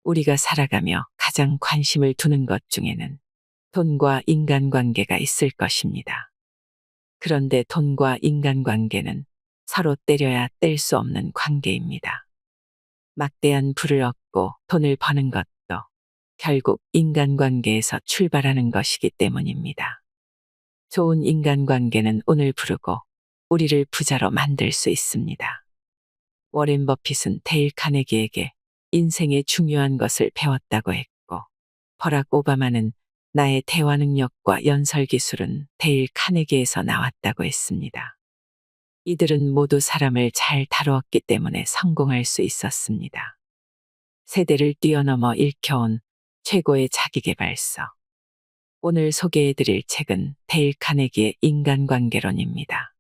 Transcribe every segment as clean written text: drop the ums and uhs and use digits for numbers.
우리가 살아가며 가장 관심을 두는 것 중에는 돈과 인간관계가 있을 것입니다. 그런데 돈과 인간관계는 서로 때려야 뗄 수 없는 관계입니다. 막대한 부를 얻고 돈을 버는 것도 결국 인간관계에서 출발하는 것이기 때문입니다. 좋은 인간관계는 운을 부르고 우리를 부자로 만들 수 있습니다. 워렌 버핏은 데일 카네기에게 인생의 중요한 것을 배웠다고 했고, 버락 오바마는 나의 대화 능력과 연설 기술은 데일 카네기에서 나왔다고 했습니다. 이들은 모두 사람을 잘 다루었기 때문에 성공할 수 있었습니다. 세대를 뛰어넘어 읽혀온 최고의 자기계발서. 오늘 소개해드릴 책은 데일 카네기의 인간관계론입니다.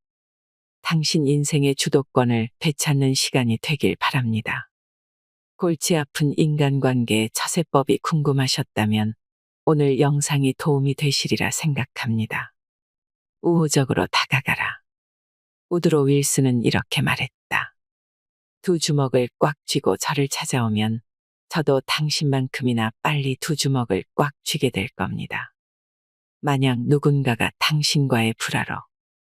당신 인생의 주도권을 되찾는 시간이 되길 바랍니다. 골치 아픈 인간관계의 처세법이 궁금하셨다면 오늘 영상이 도움이 되시리라 생각합니다. 우호적으로 다가가라. 우드로 윌슨은 이렇게 말했다. 두 주먹을 꽉 쥐고 저를 찾아오면 저도 당신만큼이나 빨리 두 주먹을 꽉 쥐게 될 겁니다. 만약 누군가가 당신과의 불화로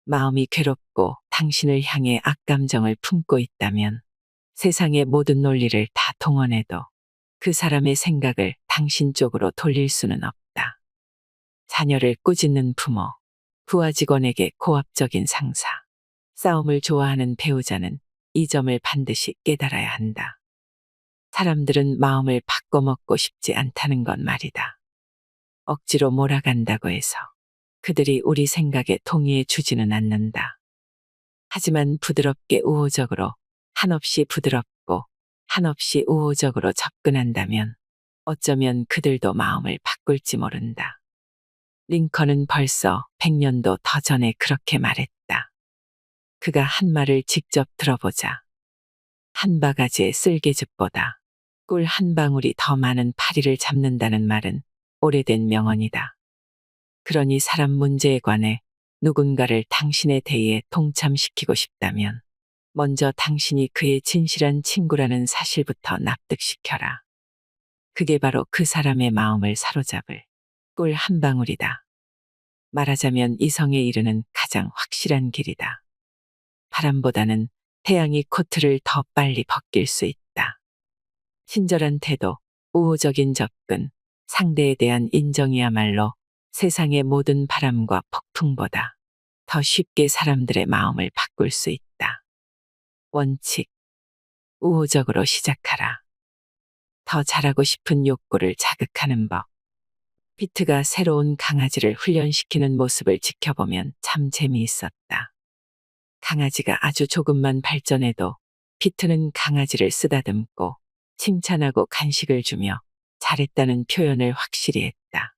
마음이 괴롭고 당신을 향해 악감정을 품고 있다면 세상의 모든 논리를 다 동원해도 그 사람의 생각을 당신 쪽으로 돌릴 수는 없다. 자녀를 꾸짖는 부모, 부하 직원에게 고압적인 상사, 싸움을 좋아하는 배우자는 이 점을 반드시 깨달아야 한다. 사람들은 마음을 바꿔먹고 싶지 않다는 건 말이다. 억지로 몰아간다고 해서 그들이 우리 생각에 동의해 주지는 않는다. 하지만 부드럽게 우호적으로 한없이 부드럽고 한없이 우호적으로 접근한다면 어쩌면 그들도 마음을 바꿀지 모른다. 링컨은 벌써 100년도 더 전에 그렇게 말했다. 그가 한 말을 직접 들어보자. 한 바가지의 쓸개즙보다 꿀 한 방울이 더 많은 파리를 잡는다는 말은 오래된 명언이다. 그러니 사람 문제에 관해 누군가를 당신의 대의에 동참시키고 싶다면 먼저 당신이 그의 진실한 친구라는 사실부터 납득시켜라. 그게 바로 그 사람의 마음을 사로잡을 꿀 한 방울이다. 말하자면 이성에 이르는 가장 확실한 길이다. 바람보다는 태양이 코트를 더 빨리 벗길 수 있다. 친절한 태도, 우호적인 접근, 상대에 대한 인정이야말로 세상의 모든 바람과 폭풍보다 더 쉽게 사람들의 마음을 바꿀 수 있다. 원칙. 우호적으로 시작하라. 더 잘하고 싶은 욕구를 자극하는 법. 피트가 새로운 강아지를 훈련시키는 모습을 지켜보면 참 재미있었다. 강아지가 아주 조금만 발전해도 피트는 강아지를 쓰다듬고 칭찬하고 간식을 주며 잘했다는 표현을 확실히 했다.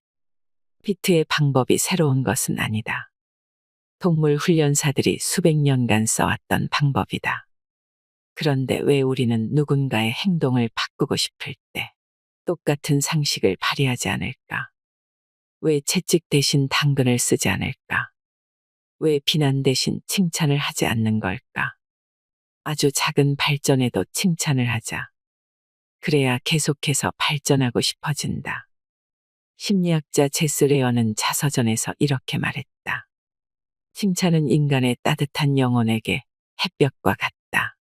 피트의 방법이 새로운 것은 아니다. 동물 훈련사들이 수백 년간 써왔던 방법이다. 그런데 왜 우리는 누군가의 행동을 바꾸고 싶을 때 똑같은 상식을 발휘하지 않을까? 왜 채찍 대신 당근을 쓰지 않을까? 왜 비난 대신 칭찬을 하지 않는 걸까? 아주 작은 발전에도 칭찬을 하자. 그래야 계속해서 발전하고 싶어진다. 심리학자 제스 레어는 자서전에서 이렇게 말했다. 칭찬은 인간의 따뜻한 영혼에게 햇볕과 같다.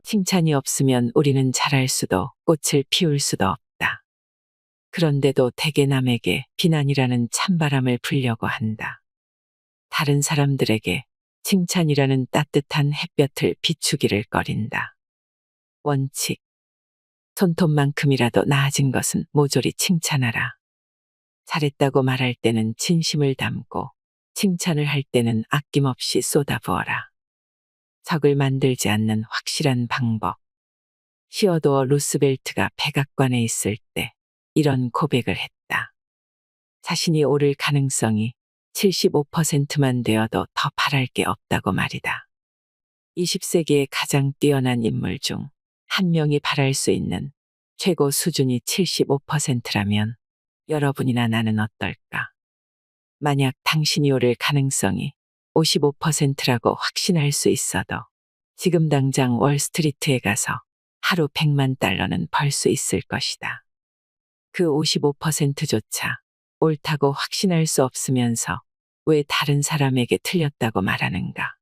칭찬이 없으면 우리는 자랄 수도 꽃을 피울 수도 없다. 그런데도 대개 남에게 비난이라는 찬바람을 불려고 한다. 다른 사람들에게 칭찬이라는 따뜻한 햇볕을 비추기를 꺼린다. 원칙. 손톱만큼이라도 나아진 것은 모조리 칭찬하라. 잘했다고 말할 때는 진심을 담고 칭찬을 할 때는 아낌없이 쏟아부어라. 적을 만들지 않는 확실한 방법. 시어도어 루스벨트가 백악관에 있을 때 이런 고백을 했다. 자신이 오를 가능성이 75%만 되어도 더 바랄 게 없다고 말이다. 20세기의 가장 뛰어난 인물 중 한 명이 바랄 수 있는 최고 수준이 75%라면 여러분이나 나는 어떨까? 만약 당신이 오를 가능성이 55%라고 확신할 수 있어도 지금 당장 월스트리트에 가서 하루 $100만 벌 수 있을 것이다. 그 55%조차 옳다고 확신할 수 없으면서 왜 다른 사람에게 틀렸다고 말하는가?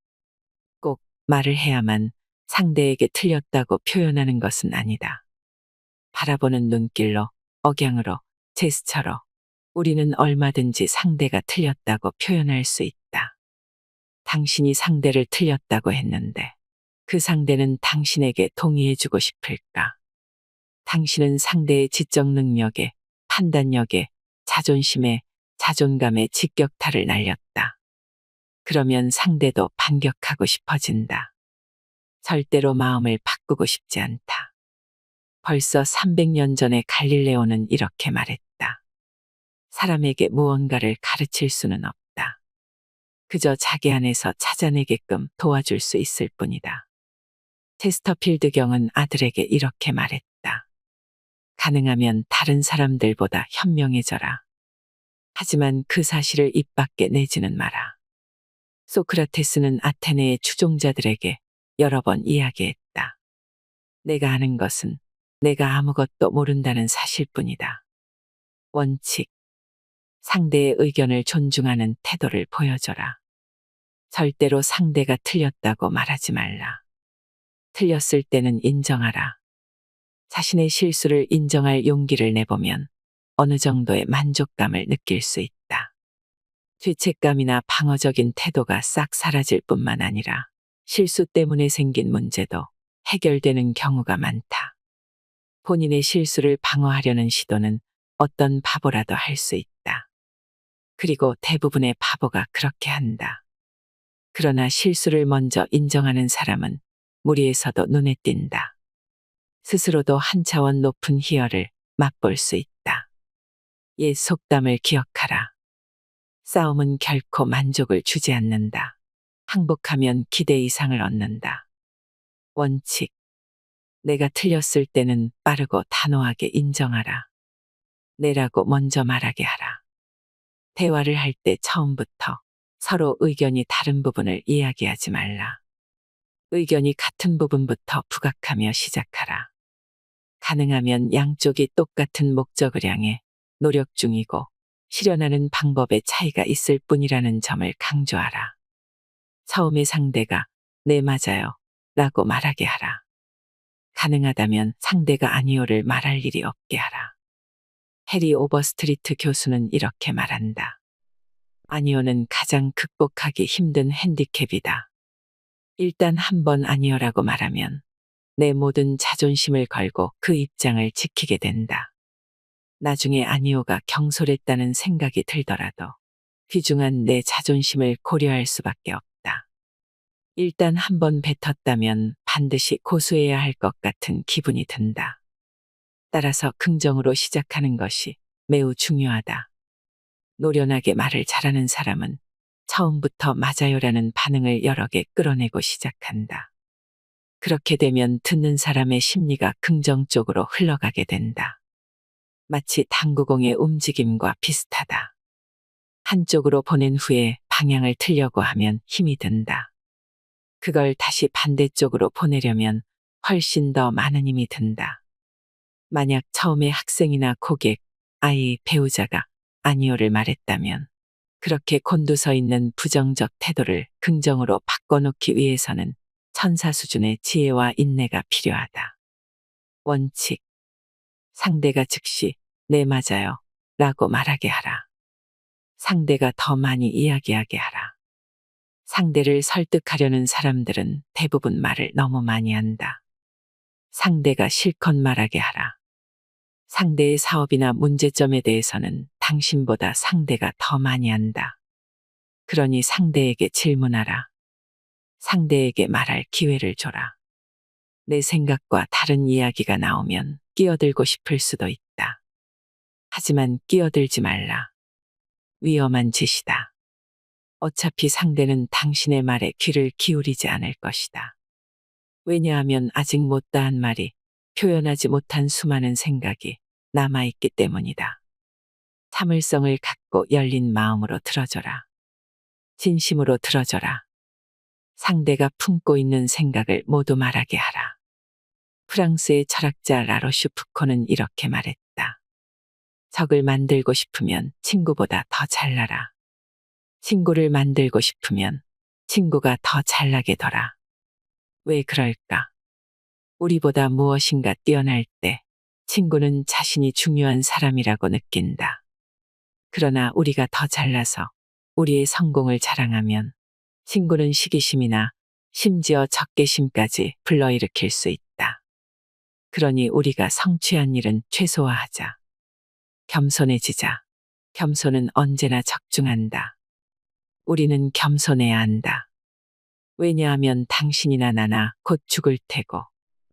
꼭 말을 해야만 상대에게 틀렸다고 표현하는 것은 아니다. 바라보는 눈길로, 억양으로, 제스처로 우리는 얼마든지 상대가 틀렸다고 표현할 수 있다. 당신이 상대를 틀렸다고 했는데 그 상대는 당신에게 동의해주고 싶을까? 당신은 상대의 지적 능력에, 판단력에, 자존심에, 자존감에 직격탄을 날렸다. 그러면 상대도 반격하고 싶어진다. 절대로 마음을 바꾸고 싶지 않다. 벌써 300년 전에 갈릴레오는 이렇게 말했다. 사람에게 무언가를 가르칠 수는 없다. 그저 자기 안에서 찾아내게끔 도와줄 수 있을 뿐이다. 체스터필드 경은 아들에게 이렇게 말했다. 가능하면 다른 사람들보다 현명해져라. 하지만 그 사실을 입 밖에 내지는 마라. 소크라테스는 아테네의 추종자들에게 여러 번 이야기했다. 내가 아는 것은 내가 아무것도 모른다는 사실뿐이다. 원칙. 상대의 의견을 존중하는 태도를 보여줘라. 절대로 상대가 틀렸다고 말하지 말라. 틀렸을 때는 인정하라. 자신의 실수를 인정할 용기를 내보면 어느 정도의 만족감을 느낄 수 있다. 죄책감이나 방어적인 태도가 싹 사라질 뿐만 아니라 실수 때문에 생긴 문제도 해결되는 경우가 많다. 본인의 실수를 방어하려는 시도는 어떤 바보라도 할 수 있다. 그리고 대부분의 바보가 그렇게 한다. 그러나 실수를 먼저 인정하는 사람은 무리에서도 눈에 띈다. 스스로도 한 차원 높은 희열을 맛볼 수 있다. 옛 속담을 기억하라. 싸움은 결코 만족을 주지 않는다. 항복하면 기대 이상을 얻는다. 원칙. 내가 틀렸을 때는 빠르고 단호하게 인정하라. 내라고 먼저 말하게 하라. 대화를 할 때 처음부터 서로 의견이 다른 부분을 이야기하지 말라. 의견이 같은 부분부터 부각하며 시작하라. 가능하면 양쪽이 똑같은 목적을 향해 노력 중이고 실현하는 방법의 차이가 있을 뿐이라는 점을 강조하라. 처음에 상대가 네 맞아요 라고 말하게 하라. 가능하다면 상대가 아니요를 말할 일이 없게 하라. 해리 오버스트리트 교수는 이렇게 말한다. 아니요는 가장 극복하기 힘든 핸디캡이다. 일단 한 번 아니요라고 말하면 내 모든 자존심을 걸고 그 입장을 지키게 된다. 나중에 아니요가 경솔했다는 생각이 들더라도 귀중한 내 자존심을 고려할 수밖에 없다. 일단 한 번 뱉었다면 반드시 고수해야 할 것 같은 기분이 든다. 따라서 긍정으로 시작하는 것이 매우 중요하다. 노련하게 말을 잘하는 사람은 처음부터 맞아요라는 반응을 여러 개 끌어내고 시작한다. 그렇게 되면 듣는 사람의 심리가 긍정적으로 흘러가게 된다. 마치 당구공의 움직임과 비슷하다. 한쪽으로 보낸 후에 방향을 틀려고 하면 힘이 든다. 그걸 다시 반대쪽으로 보내려면 훨씬 더 많은 힘이 든다. 만약 처음에 학생이나 고객, 아이, 배우자가 아니요를 말했다면 그렇게 곤두서 있는 부정적 태도를 긍정으로 바꿔놓기 위해서는 천사 수준의 지혜와 인내가 필요하다. 원칙. 상대가 즉시 네 맞아요 라고 말하게 하라. 상대가 더 많이 이야기하게 하라. 상대를 설득하려는 사람들은 대부분 말을 너무 많이 한다. 상대가 실컷 말하게 하라. 상대의 사업이나 문제점에 대해서는 당신보다 상대가 더 많이 한다. 그러니 상대에게 질문하라. 상대에게 말할 기회를 줘라. 내 생각과 다른 이야기가 나오면 끼어들고 싶을 수도 있다. 하지만 끼어들지 말라. 위험한 짓이다. 어차피 상대는 당신의 말에 귀를 기울이지 않을 것이다. 왜냐하면 아직 못다한 말이, 표현하지 못한 수많은 생각이 남아있기 때문이다. 참을성을 갖고 열린 마음으로 들어줘라. 진심으로 들어줘라. 상대가 품고 있는 생각을 모두 말하게 하라. 프랑스의 철학자 라로슈 푸코는 이렇게 말했다. 적을 만들고 싶으면 친구보다 더 잘나라. 친구를 만들고 싶으면 친구가 더 잘나게 둬라. 왜 그럴까? 우리보다 무엇인가 뛰어날 때 친구는 자신이 중요한 사람이라고 느낀다. 그러나 우리가 더 잘나서 우리의 성공을 자랑하면 친구는 시기심이나 심지어 적개심까지 불러일으킬 수 있다. 그러니 우리가 성취한 일은 최소화하자. 겸손해지자. 겸손은 언제나 적중한다. 우리는 겸손해야 한다. 왜냐하면 당신이나 나나 곧 죽을 테고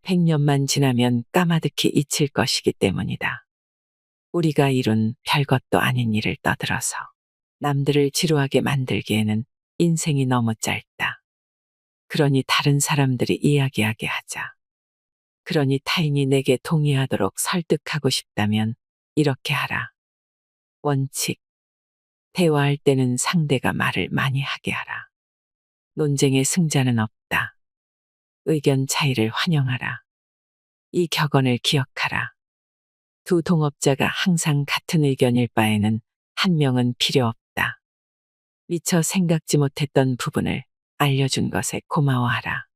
100년만 지나면 까마득히 잊힐 것이기 때문이다. 우리가 이룬 별것도 아닌 일을 떠들어서 남들을 지루하게 만들기에는 인생이 너무 짧다. 그러니 다른 사람들이 이야기하게 하자. 그러니 타인이 내게 동의하도록 설득하고 싶다면 이렇게 하라. 원칙. 대화할 때는 상대가 말을 많이 하게 하라. 논쟁의 승자는 없다. 의견 차이를 환영하라. 이 격언을 기억하라. 두 동업자가 항상 같은 의견일 바에는 한 명은 필요 없다. 미처 생각지 못했던 부분을 알려준 것에 고마워하라.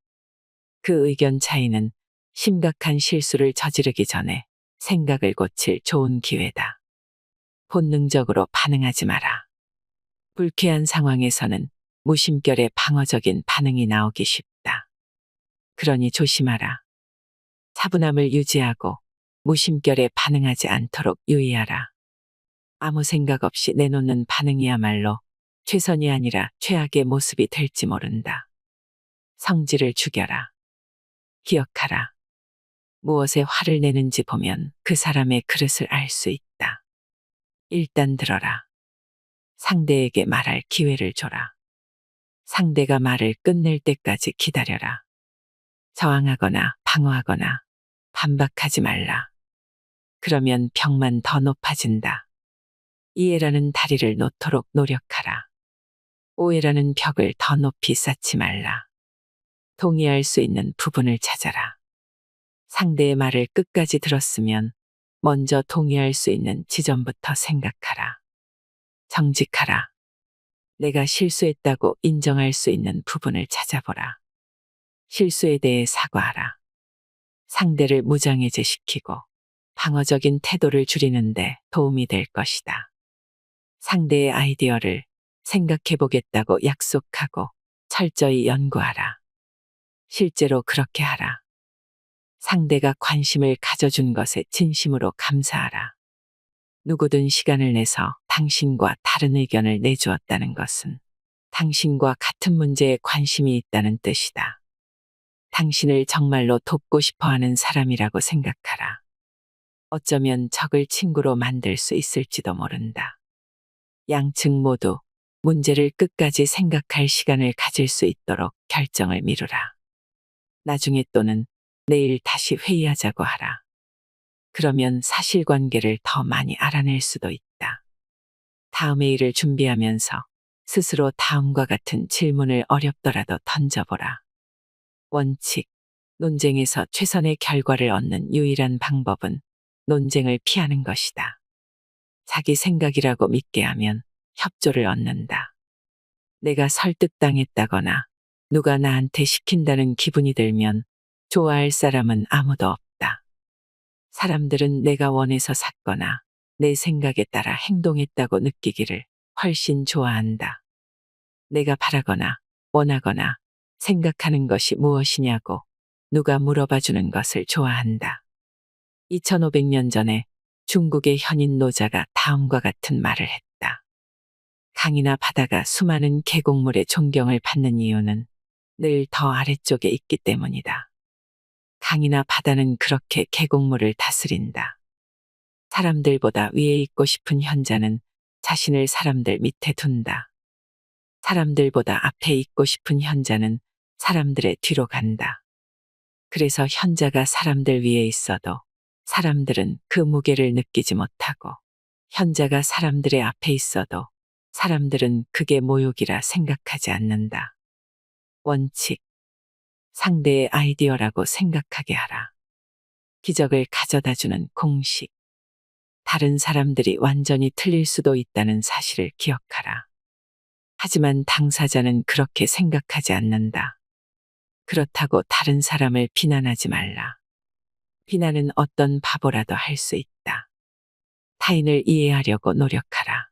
그 의견 차이는 심각한 실수를 저지르기 전에 생각을 고칠 좋은 기회다. 본능적으로 반응하지 마라. 불쾌한 상황에서는 무심결에 방어적인 반응이 나오기 쉽다. 그러니 조심하라. 차분함을 유지하고 무심결에 반응하지 않도록 유의하라. 아무 생각 없이 내놓는 반응이야말로 최선이 아니라 최악의 모습이 될지 모른다. 성질을 죽여라. 기억하라. 무엇에 화를 내는지 보면 그 사람의 그릇을 알 수 있다. 일단 들어라. 상대에게 말할 기회를 줘라. 상대가 말을 끝낼 때까지 기다려라. 저항하거나 방어하거나 반박하지 말라. 그러면 벽만 더 높아진다. 이해라는 다리를 놓도록 노력하라. 오해라는 벽을 더 높이 쌓지 말라. 동의할 수 있는 부분을 찾아라. 상대의 말을 끝까지 들었으면 먼저 동의할 수 있는 지점부터 생각하라. 정직하라. 내가 실수했다고 인정할 수 있는 부분을 찾아보라. 실수에 대해 사과하라. 상대를 무장해제시키고 방어적인 태도를 줄이는데 도움이 될 것이다. 상대의 아이디어를 생각해 보겠다고 약속하고 철저히 연구하라. 실제로 그렇게 하라. 상대가 관심을 가져준 것에 진심으로 감사하라. 누구든 시간을 내서 당신과 다른 의견을 내주었다는 것은 당신과 같은 문제에 관심이 있다는 뜻이다. 당신을 정말로 돕고 싶어 하는 사람이라고 생각하라. 어쩌면 적을 친구로 만들 수 있을지도 모른다. 양측 모두 문제를 끝까지 생각할 시간을 가질 수 있도록 결정을 미루라. 나중에 또는 내일 다시 회의하자고 하라. 그러면 사실관계를 더 많이 알아낼 수도 있다. 다음 회의를 준비하면서 스스로 다음과 같은 질문을 어렵더라도 던져보라. 원칙. 논쟁에서 최선의 결과를 얻는 유일한 방법은 논쟁을 피하는 것이다. 자기 생각이라고 믿게 하면 협조를 얻는다. 내가 설득당했다거나 누가 나한테 시킨다는 기분이 들면 좋아할 사람은 아무도 없다. 사람들은 내가 원해서 샀거나 내 생각에 따라 행동했다고 느끼기를 훨씬 좋아한다. 내가 바라거나 원하거나 생각하는 것이 무엇이냐고 누가 물어봐 주는 것을 좋아한다. 2500년 전에 중국의 현인 노자가 다음과 같은 말을 했다. 강이나 바다가 수많은 계곡물의 존경을 받는 이유는 늘 더 아래쪽에 있기 때문이다. 강이나 바다는 그렇게 계곡물을 다스린다. 사람들보다 위에 있고 싶은 현자는 자신을 사람들 밑에 둔다. 사람들보다 앞에 있고 싶은 현자는 사람들의 뒤로 간다. 그래서 현자가 사람들 위에 있어도 사람들은 그 무게를 느끼지 못하고 현자가 사람들의 앞에 있어도 사람들은 그게 모욕이라 생각하지 않는다. 원칙. 상대의 아이디어라고 생각하게 하라. 기적을 가져다주는 공식. 다른 사람들이 완전히 틀릴 수도 있다는 사실을 기억하라. 하지만 당사자는 그렇게 생각하지 않는다. 그렇다고 다른 사람을 비난하지 말라. 비난은 어떤 바보라도 할 수 있다. 타인을 이해하려고 노력하라.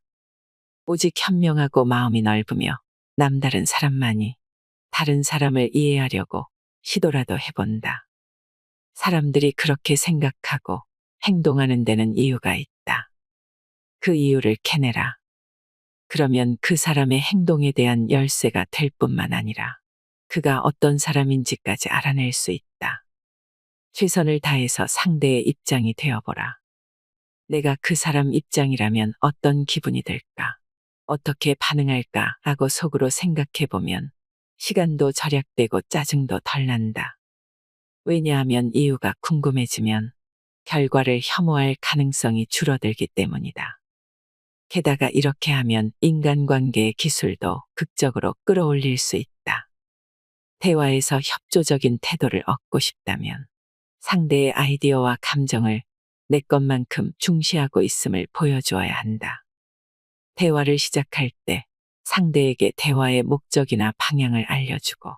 오직 현명하고 마음이 넓으며 남다른 사람만이 다른 사람을 이해하려고 시도라도 해본다. 사람들이 그렇게 생각하고 행동하는 데는 이유가 있다. 그 이유를 캐내라. 그러면 그 사람의 행동에 대한 열쇠가 될 뿐만 아니라 그가 어떤 사람인지까지 알아낼 수 있다. 최선을 다해서 상대의 입장이 되어보라. 내가 그 사람 입장이라면 어떤 기분이 들까? 어떻게 반응할까? 하고 속으로 생각해보면 시간도 절약되고 짜증도 덜 난다. 왜냐하면 이유가 궁금해지면 결과를 혐오할 가능성이 줄어들기 때문이다. 게다가 이렇게 하면 인간관계의 기술도 극적으로 끌어올릴 수 있다. 대화에서 협조적인 태도를 얻고 싶다면 상대의 아이디어와 감정을 내 것만큼 중시하고 있음을 보여주어야 한다. 대화를 시작할 때 상대에게 대화의 목적이나 방향을 알려주고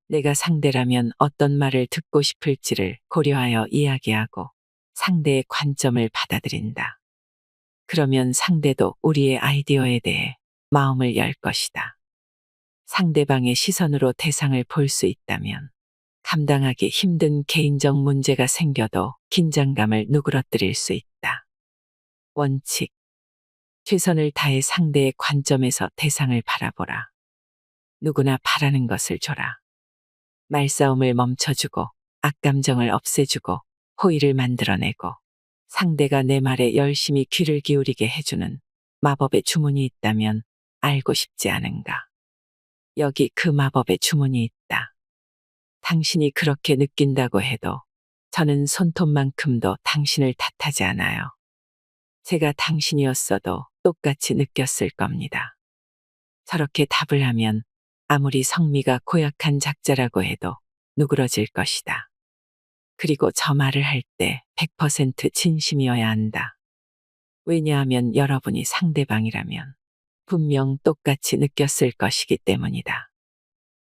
내가 상대라면 어떤 말을 듣고 싶을지를 고려하여 이야기하고 상대의 관점을 받아들인다. 그러면 상대도 우리의 아이디어에 대해 마음을 열 것이다. 상대방의 시선으로 대상을 볼 수 있다면 감당하기 힘든 개인적 문제가 생겨도 긴장감을 누그러뜨릴 수 있다. 원칙. 최선을 다해 상대의 관점에서 대상을 바라보라. 누구나 바라는 것을 줘라. 말싸움을 멈춰주고 악감정을 없애주고 호의를 만들어내고 상대가 내 말에 열심히 귀를 기울이게 해주는 마법의 주문이 있다면 알고 싶지 않은가? 여기 그 마법의 주문이 있다. 당신이 그렇게 느낀다고 해도 저는 손톱만큼도 당신을 탓하지 않아요. 제가 당신이었어도 똑같이 느꼈을 겁니다. 저렇게 답을 하면 아무리 성미가 고약한 작자라고 해도 누그러질 것이다. 그리고 저 말을 할 때 100% 진심이어야 한다. 왜냐하면 여러분이 상대방이라면 분명 똑같이 느꼈을 것이기 때문이다.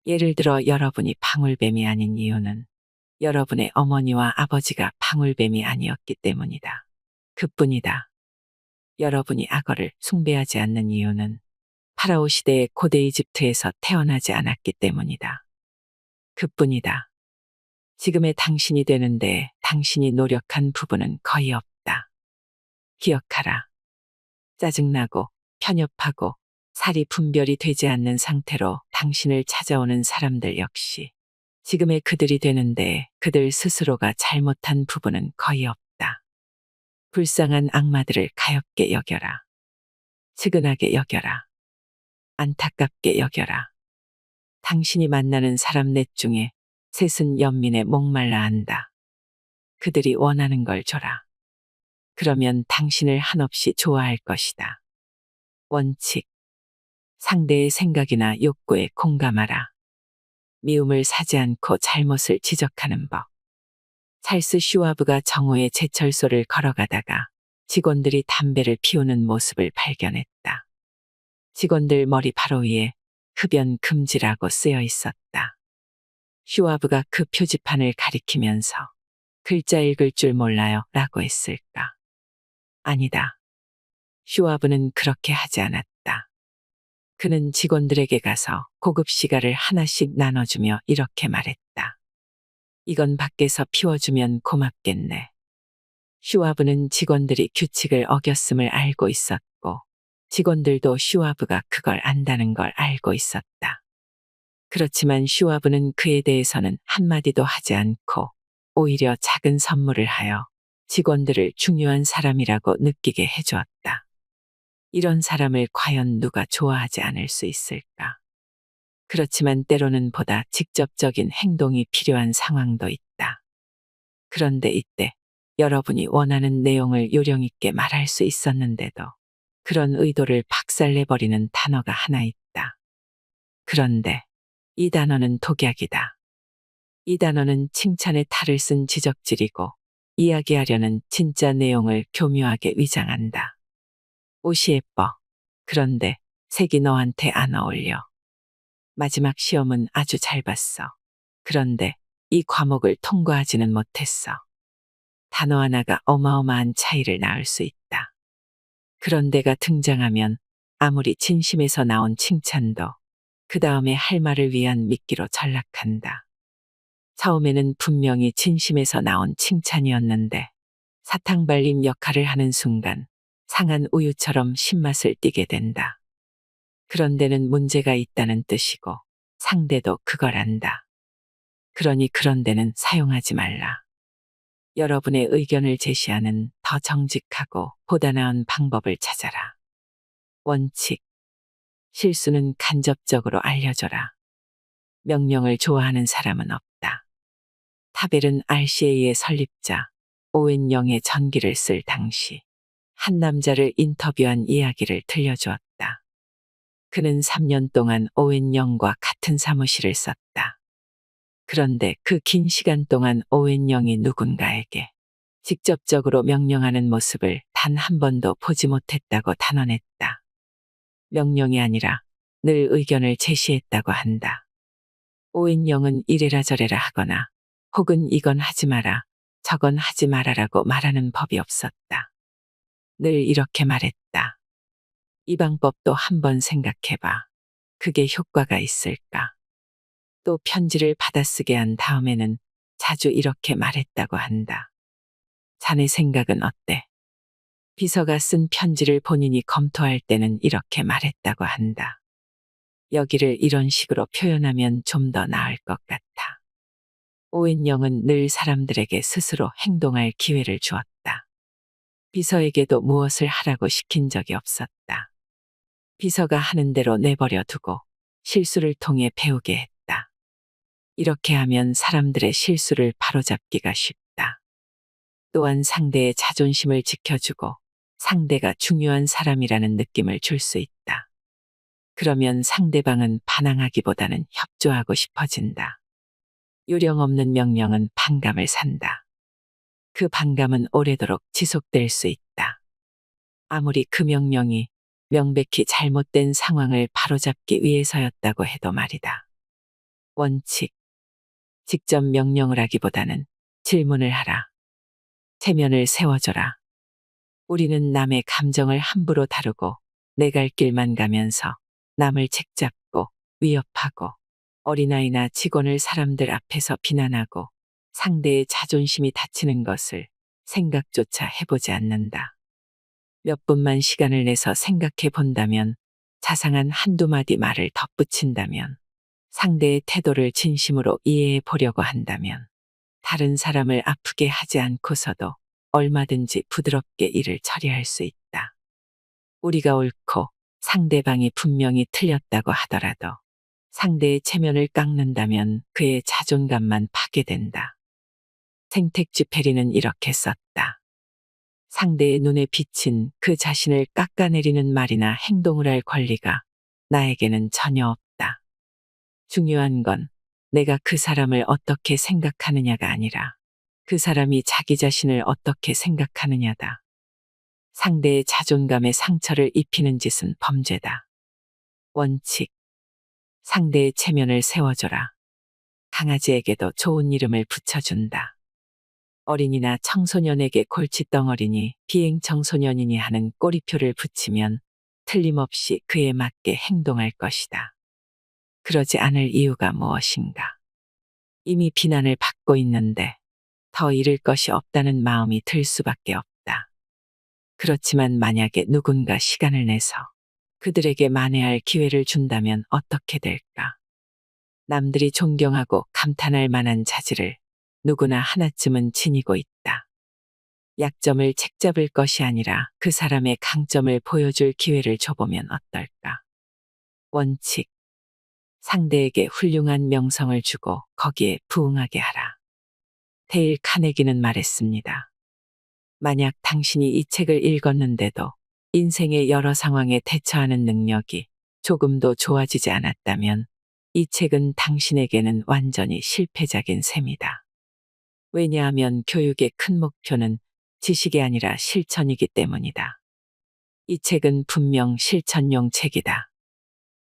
예를 들어 여러분이 방울뱀이 아닌 이유는 여러분의 어머니와 아버지가 방울뱀이 아니었기 때문이다. 그뿐이다. 여러분이 악어를 숭배하지 않는 이유는 파라오 시대의 고대 이집트에서 태어나지 않았기 때문이다. 그뿐이다. 지금의 당신이 되는데 당신이 노력한 부분은 거의 없다. 기억하라. 짜증나고 편협하고 살이 분별이 되지 않는 상태로 당신을 찾아오는 사람들 역시 지금의 그들이 되는데 그들 스스로가 잘못한 부분은 거의 없다. 불쌍한 악마들을 가엾게 여겨라. 측은하게 여겨라. 안타깝게 여겨라. 당신이 만나는 사람 넷 중에 셋은 연민에 목말라 한다. 그들이 원하는 걸 줘라. 그러면 당신을 한없이 좋아할 것이다. 원칙. 상대의 생각이나 욕구에 공감하라. 미움을 사지 않고 잘못을 지적하는 법. 찰스 슈와브가 정오에 제철소를 걸어가다가 직원들이 담배를 피우는 모습을 발견했다. 직원들 머리 바로 위에 흡연 금지라고 쓰여 있었다. 슈와브가 그 표지판을 가리키면서 글자 읽을 줄 몰라요 라고 했을까? 아니다. 슈와브는 그렇게 하지 않았다. 그는 직원들에게 가서 고급 시가를 하나씩 나눠주며 이렇게 말했다. 이건 밖에서 피워주면 고맙겠네. 슈와브는 직원들이 규칙을 어겼음을 알고 있었고 직원들도 슈와브가 그걸 안다는 걸 알고 있었다. 그렇지만 슈와브는 그에 대해서는 한마디도 하지 않고 오히려 작은 선물을 하여 직원들을 중요한 사람이라고 느끼게 해주었다. 이런 사람을 과연 누가 좋아하지 않을 수 있을까? 그렇지만 때로는 보다 직접적인 행동이 필요한 상황도 있다. 그런데 이때 여러분이 원하는 내용을 요령 있게 말할 수 있었는데도 그런 의도를 박살내버리는 단어가 하나 있다. 그런데 이 단어는 독약이다. 이 단어는 칭찬의 탈을 쓴 지적질이고 이야기하려는 진짜 내용을 교묘하게 위장한다. 옷이 예뻐. 그런데 색이 너한테 안 어울려. 마지막 시험은 아주 잘 봤어. 그런데 이 과목을 통과하지는 못했어. 단어 하나가 어마어마한 차이를 낳을 수 있다. 그런 데가 등장하면 아무리 진심에서 나온 칭찬도 그 다음에 할 말을 위한 미끼로 전락한다. 처음에는 분명히 진심에서 나온 칭찬이었는데 사탕 발림 역할을 하는 순간 상한 우유처럼 신맛을 띠게 된다. 그런 데는 문제가 있다는 뜻이고 상대도 그걸 안다. 그러니 그런 데는 사용하지 말라. 여러분의 의견을 제시하는 더 정직하고 보다 나은 방법을 찾아라. 원칙. 실수는 간접적으로 알려줘라. 명령을 좋아하는 사람은 없다. 타벨은 RCA의 설립자 오웬 영의 전기를 쓸 당시 한 남자를 인터뷰한 이야기를 들려주었다. 그는 3년 동안 오웬 영과 같은 사무실을 썼다. 그런데 그 긴 시간 동안 오웬 영이 누군가에게 직접적으로 명령하는 모습을 단 한 번도 보지 못했다고 단언했다. 명령이 아니라 늘 의견을 제시했다고 한다. 오웬 영은 이래라 저래라 하거나 혹은 이건 하지 마라, 저건 하지 말아라고 말하는 법이 없었다. 늘 이렇게 말했다. 이 방법도 한번 생각해봐. 그게 효과가 있을까? 또 편지를 받아쓰게 한 다음에는 자주 이렇게 말했다고 한다. 자네 생각은 어때? 비서가 쓴 편지를 본인이 검토할 때는 이렇게 말했다고 한다. 여기를 이런 식으로 표현하면 좀 더 나을 것 같아. 오웬 영은 늘 사람들에게 스스로 행동할 기회를 주었다. 비서에게도 무엇을 하라고 시킨 적이 없었다. 비서가 하는 대로 내버려 두고 실수를 통해 배우게 했다. 이렇게 하면 사람들의 실수를 바로잡기가 쉽다. 또한 상대의 자존심을 지켜주고 상대가 중요한 사람이라는 느낌을 줄 수 있다. 그러면 상대방은 반항하기보다는 협조하고 싶어진다. 요령 없는 명령은 반감을 산다. 그 반감은 오래도록 지속될 수 있다. 아무리 그 명령이 명백히 잘못된 상황을 바로잡기 위해서였다고 해도 말이다. 원칙. 직접 명령을 하기보다는 질문을 하라. 체면을 세워줘라. 우리는 남의 감정을 함부로 다루고 내 갈 길만 가면서 남을 책잡고 위협하고 어린아이나 직원을 사람들 앞에서 비난하고 상대의 자존심이 다치는 것을 생각조차 해보지 않는다. 몇 분만 시간을 내서 생각해 본다면, 자상한 한두 마디 말을 덧붙인다면, 상대의 태도를 진심으로 이해해 보려고 한다면, 다른 사람을 아프게 하지 않고서도 얼마든지 부드럽게 일을 처리할 수 있다. 우리가 옳고 상대방이 분명히 틀렸다고 하더라도 상대의 체면을 깎는다면 그의 자존감만 파괴된다. 생텍쥐페리는 이렇게 썼다. 상대의 눈에 비친 그 자신을 깎아내리는 말이나 행동을 할 권리가 나에게는 전혀 없다. 중요한 건 내가 그 사람을 어떻게 생각하느냐가 아니라 그 사람이 자기 자신을 어떻게 생각하느냐다. 상대의 자존감에 상처를 입히는 짓은 범죄다. 원칙. 상대의 체면을 세워줘라. 강아지에게도 좋은 이름을 붙여준다. 어린이나 청소년에게 골칫덩어리니 비행 청소년이니 하는 꼬리표를 붙이면 틀림없이 그에 맞게 행동할 것이다. 그러지 않을 이유가 무엇인가? 이미 비난을 받고 있는데 더 잃을 것이 없다는 마음이 들 수밖에 없다. 그렇지만 만약에 누군가 시간을 내서 그들에게 만회할 기회를 준다면 어떻게 될까? 남들이 존경하고 감탄할 만한 자질을 누구나 하나쯤은 지니고 있다. 약점을 책잡을 것이 아니라 그 사람의 강점을 보여줄 기회를 줘보면 어떨까? 원칙. 상대에게 훌륭한 명성을 주고 거기에 부응하게 하라. 데일 카네기는 말했습니다. 만약 당신이 이 책을 읽었는데도 인생의 여러 상황에 대처하는 능력이 조금도 좋아지지 않았다면 이 책은 당신에게는 완전히 실패작인 셈이다. 왜냐하면 교육의 큰 목표는 지식이 아니라 실천이기 때문이다. 이 책은 분명 실천용 책이다.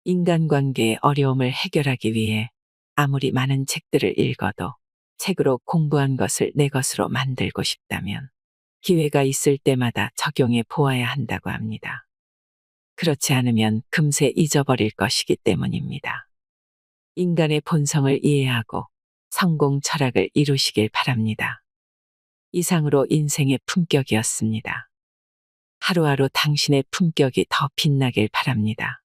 인간관계의 어려움을 해결하기 위해 아무리 많은 책들을 읽어도 책으로 공부한 것을 내 것으로 만들고 싶다면 기회가 있을 때마다 적용해 보아야 한다고 합니다. 그렇지 않으면 금세 잊어버릴 것이기 때문입니다. 인간의 본성을 이해하고 성공 철학을 이루시길 바랍니다. 이상으로 인생의 품격이었습니다. 하루하루 당신의 품격이 더 빛나길 바랍니다.